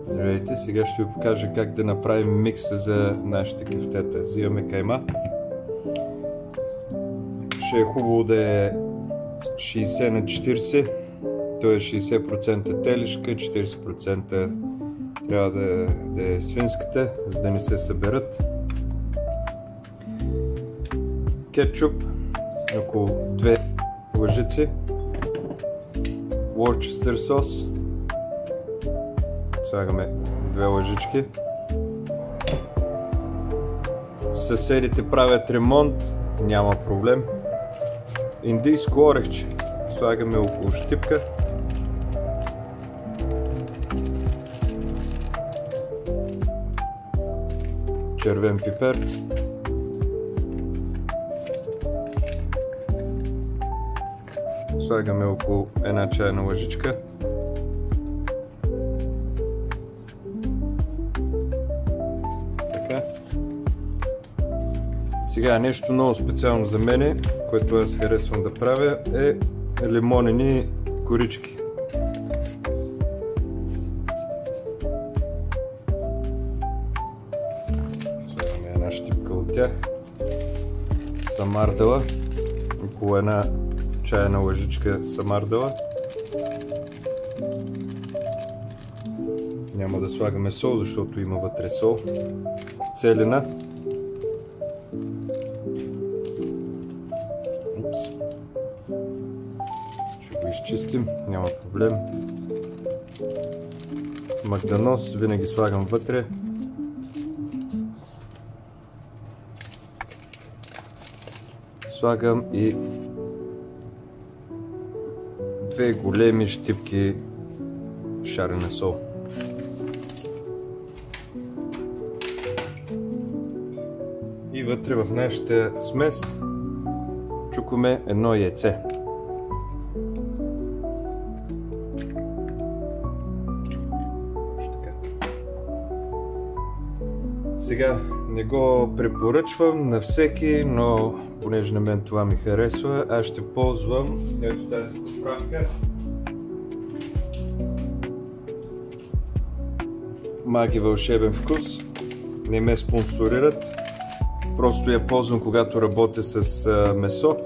Здравейте, сега ще ви покажа как да направим микса за нашите кюфтета. Взимаме кайма. Ще е хубаво да е 60 на 40, т.е. 60% телешка, 40% трябва да е свинската, за да не се съберат. Кетчуп, около 2 лъжици. Worcester сос. Слагаме 2 лъжички. Съседите правят ремонт, няма проблем. Индийско орехче. Слагаме около щипка. Червен пипер. Слагаме около 1 чайна лъжичка. Така. Сега нещо много специално за мене, което аз харесвам да правя, е лимонени корички. Слагаме една щипка от тях. Самардала, около 1 чайна лъжичка самардала. Няма да слагаме сол, защото има вътре сол. Целина. Ще го изчистим, няма проблем. Магданос винаги слагам вътре. Слагам и 2 големи щипки шарена сол. И вътре в нашата смес чукаме 1 яйце. Сега не го препоръчвам на всеки, но понеже на мен това ми харесва, аз ще ползвам ето тази поправка. Маги вълшебен вкус. Не ме спонсорират. Просто я ползвам, когато работя с месо.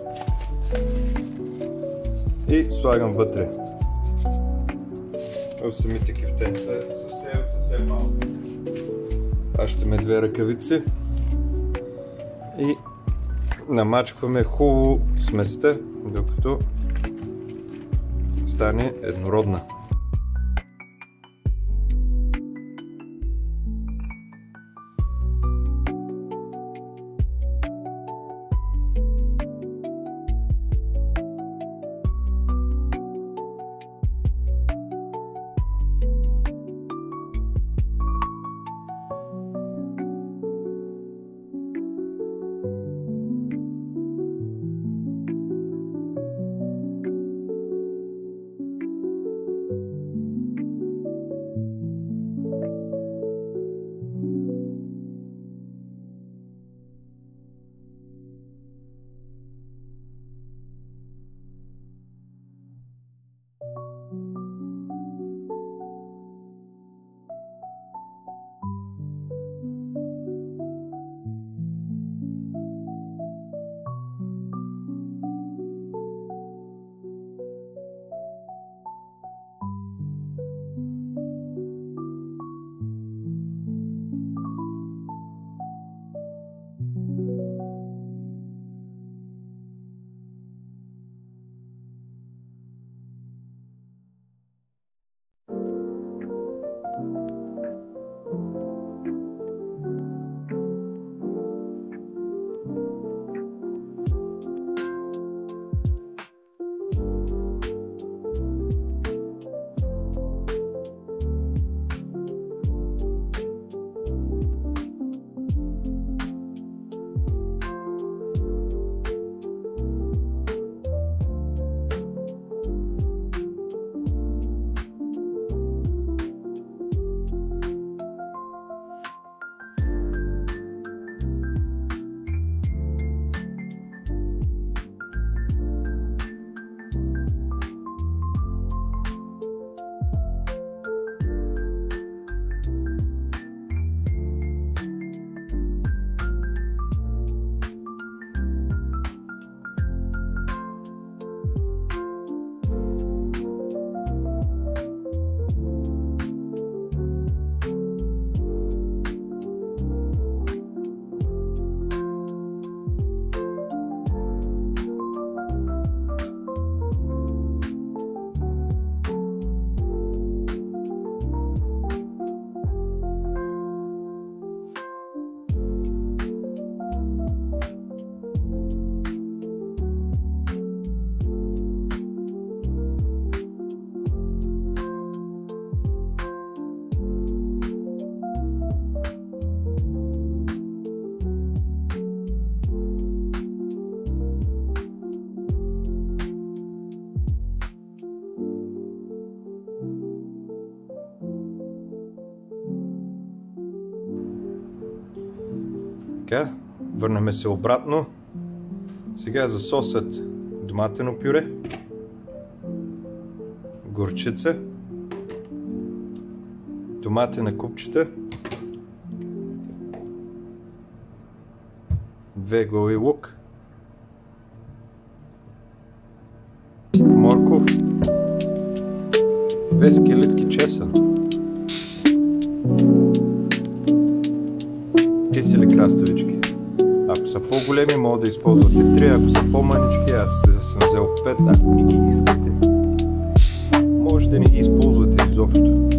И слагам вътре. В самите кюфтенца съвсем малко. Хващаме 2 ръкавици и намачкваме хубаво сместа, докато стане еднородна. Така, върнахме се обратно. Сега за сосът доматено пюре, горчица, томати на купчета, 2 глави лук, морков, 2 скелетки чесън, кисели краставички. Ако са по-големи, могат да използвате 3, ако са по-манички, аз съм взел 5, ако не ги искате, може да не ги използвате изобщо.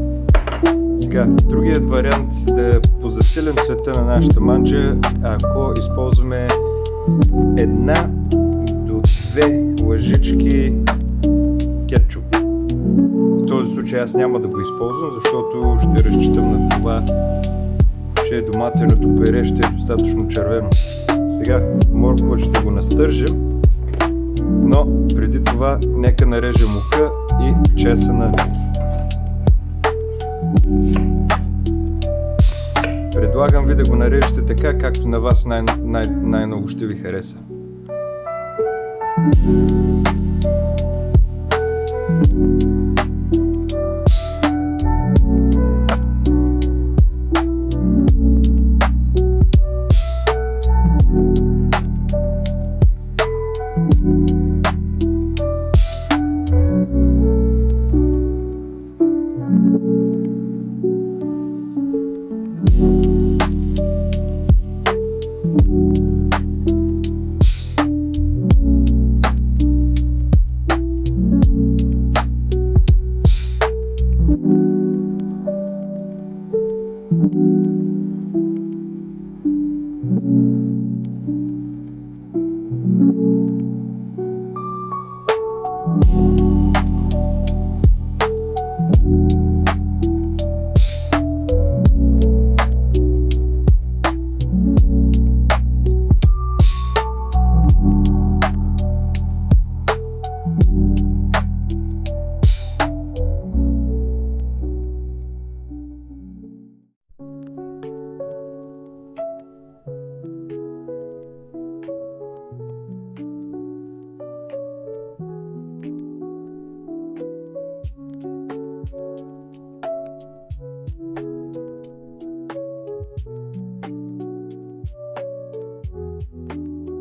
Сега, другият вариант да позасилим цвета на нашата манджа, ако използваме 1 до 2 лъжички кетчуп. В този случай аз няма да го използвам, защото ще разчитам на това, че доматеното пюре ще е достатъчно червено. Сега моркова ще го настържим, но преди това нека нарежем лука и чесъна. Предлагам ви да го нарежете така, както на вас най-много ще ви хареса.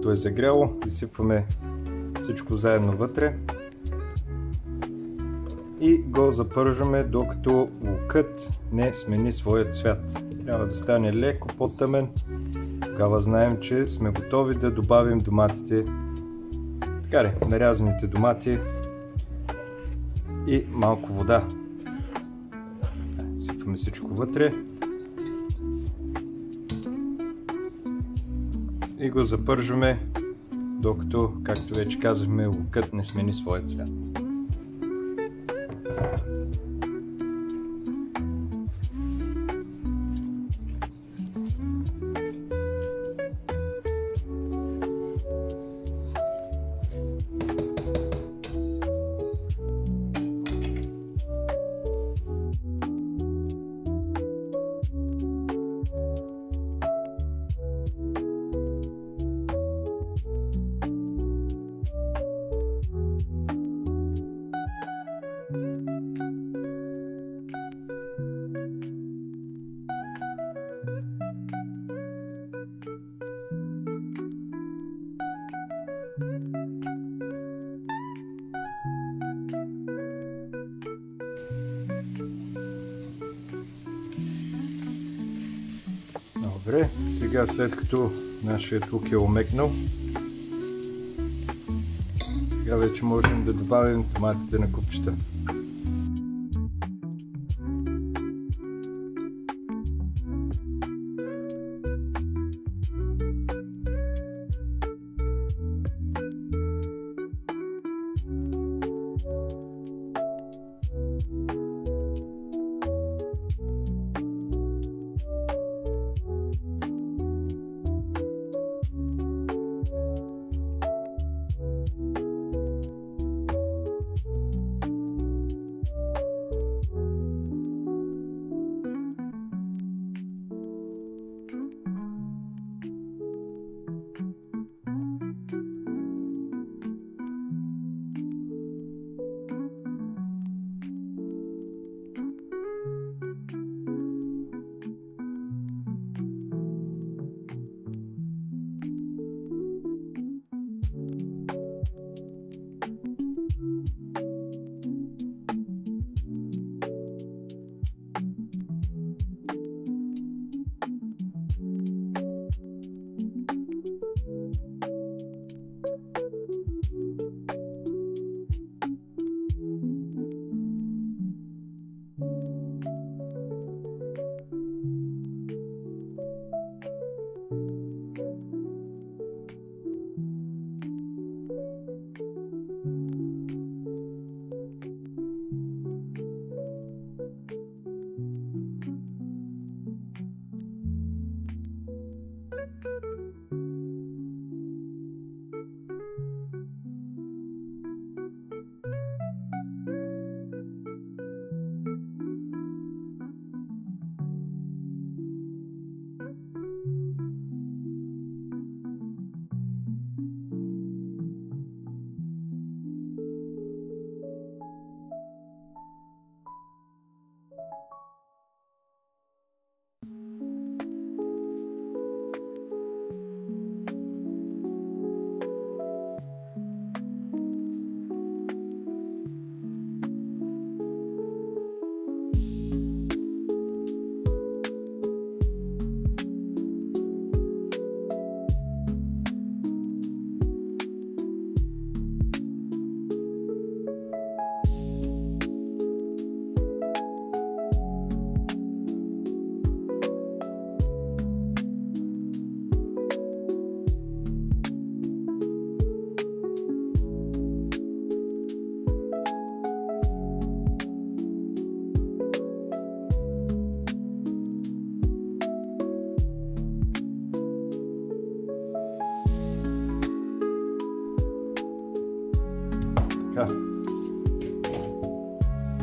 То е загряло, изсипваме всичко заедно вътре и го запържаме, докато лукът не смени своя цвят. Трябва да стане леко по-тъмен, тогава знаем, че сме готови да добавим доматите, нарязаните домати и малко вода. Сипваме всичко вътре и го запържваме, докато, както вече казахме, лукът не смени своя цвят. Добре, сега след като нашият лук е омекнал, сега вече можем да добавим томатите на купчета.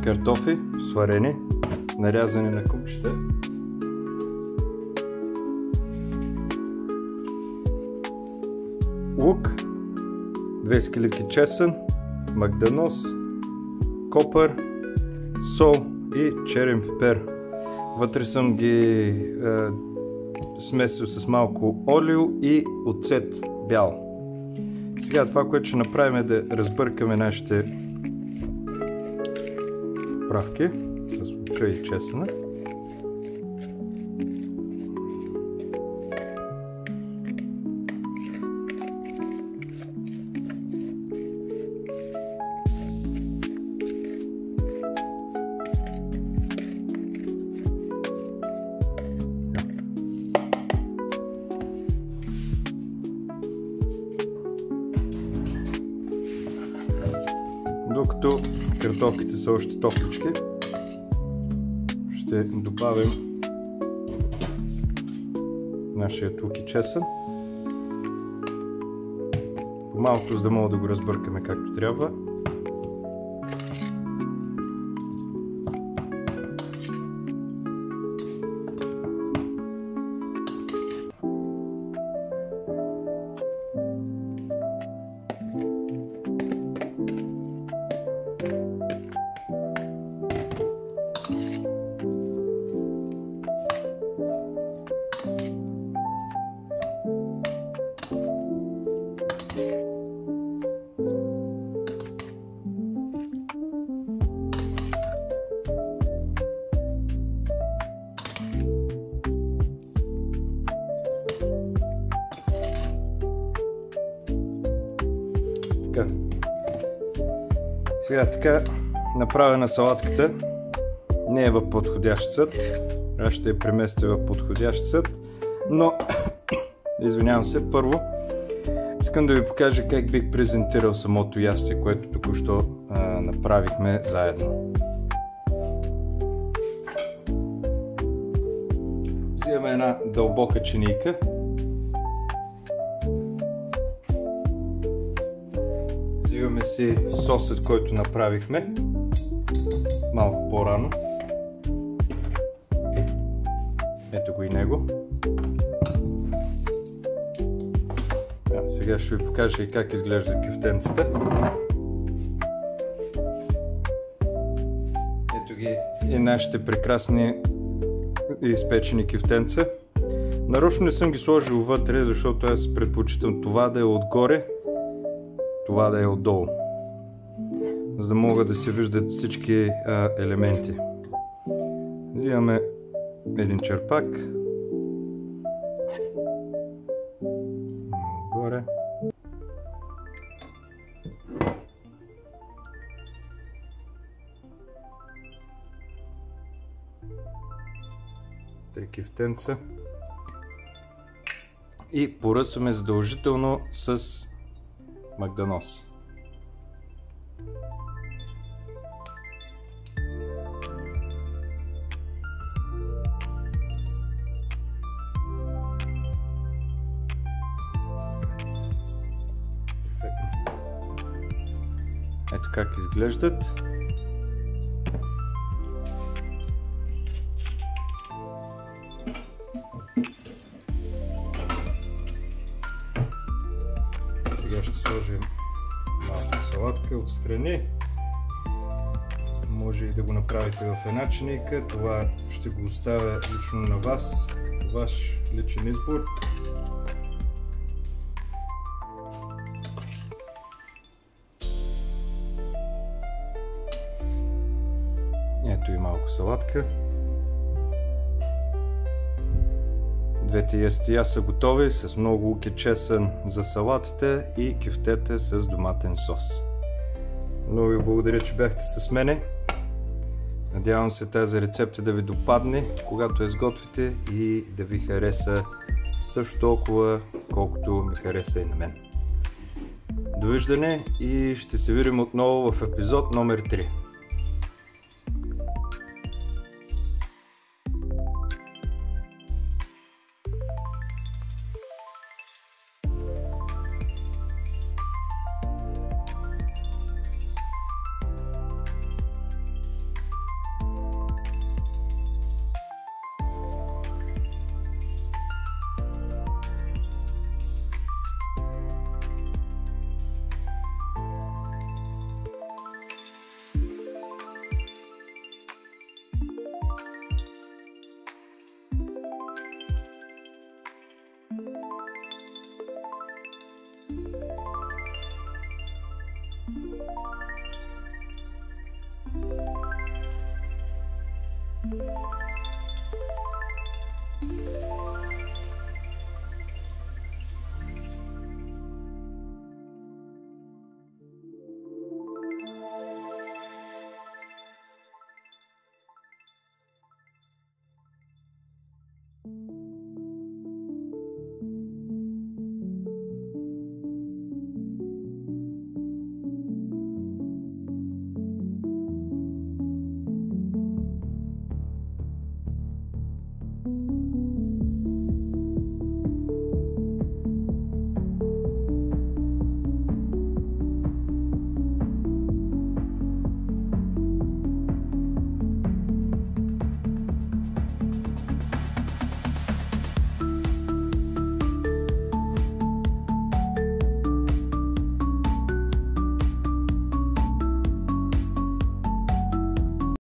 картофи, сварени, нарязани на купчета. Лук, 2 скелетки чесън, магданос, копър, сол и черен пипер. Вътре съм ги смесил с малко олио и оцет бял. Сега това, което ще направим, е да разбъркаме нашите правки с лука и чесъна. Докато картофките са още топлички, ще добавим нашия лук и чесън. По-малко, за да мога да го разбъркаме както трябва. Сега така направена салатката не е в подходящ съд. Аз ще я преместя в подходящ съд, но извинявам се, първо искам да ви покажа как бих презентирал самото ястие, което току-що направихме заедно. Взимаме една дълбока чинийка. Взимаме си сосът, който направихме малко по-рано. Ето го и него. Сега ще ви покажа и как изглежда кюфтенцата. Ето ги и нашите прекрасни изпечени кюфтенца. Нарочно не съм ги сложил вътре, защото аз предпочитам това да е отгоре, това да е отдолу, за да могат да се виждат всички елементи. Взимаме един черпак. Отгоре. Три кюфтенца. И поръсваме задължително с магданос. Ето как изглеждат. Сега ще сложим малко салатка отстрани. Може и да го направите в една чинийка. Това ще го оставя лично на вас. Ваш личен избор. Ето и малко салатка. Двете ястия са готови с много лук и чесън за салатата и кюфтета с доматен сос. Много ви благодаря, че бяхте с мене. Надявам се тази рецепта да ви допадне, когато я изготвите, и да ви хареса също толкова, колкото ми хареса и на мен. Довиждане и ще се видим отново в епизод номер 3.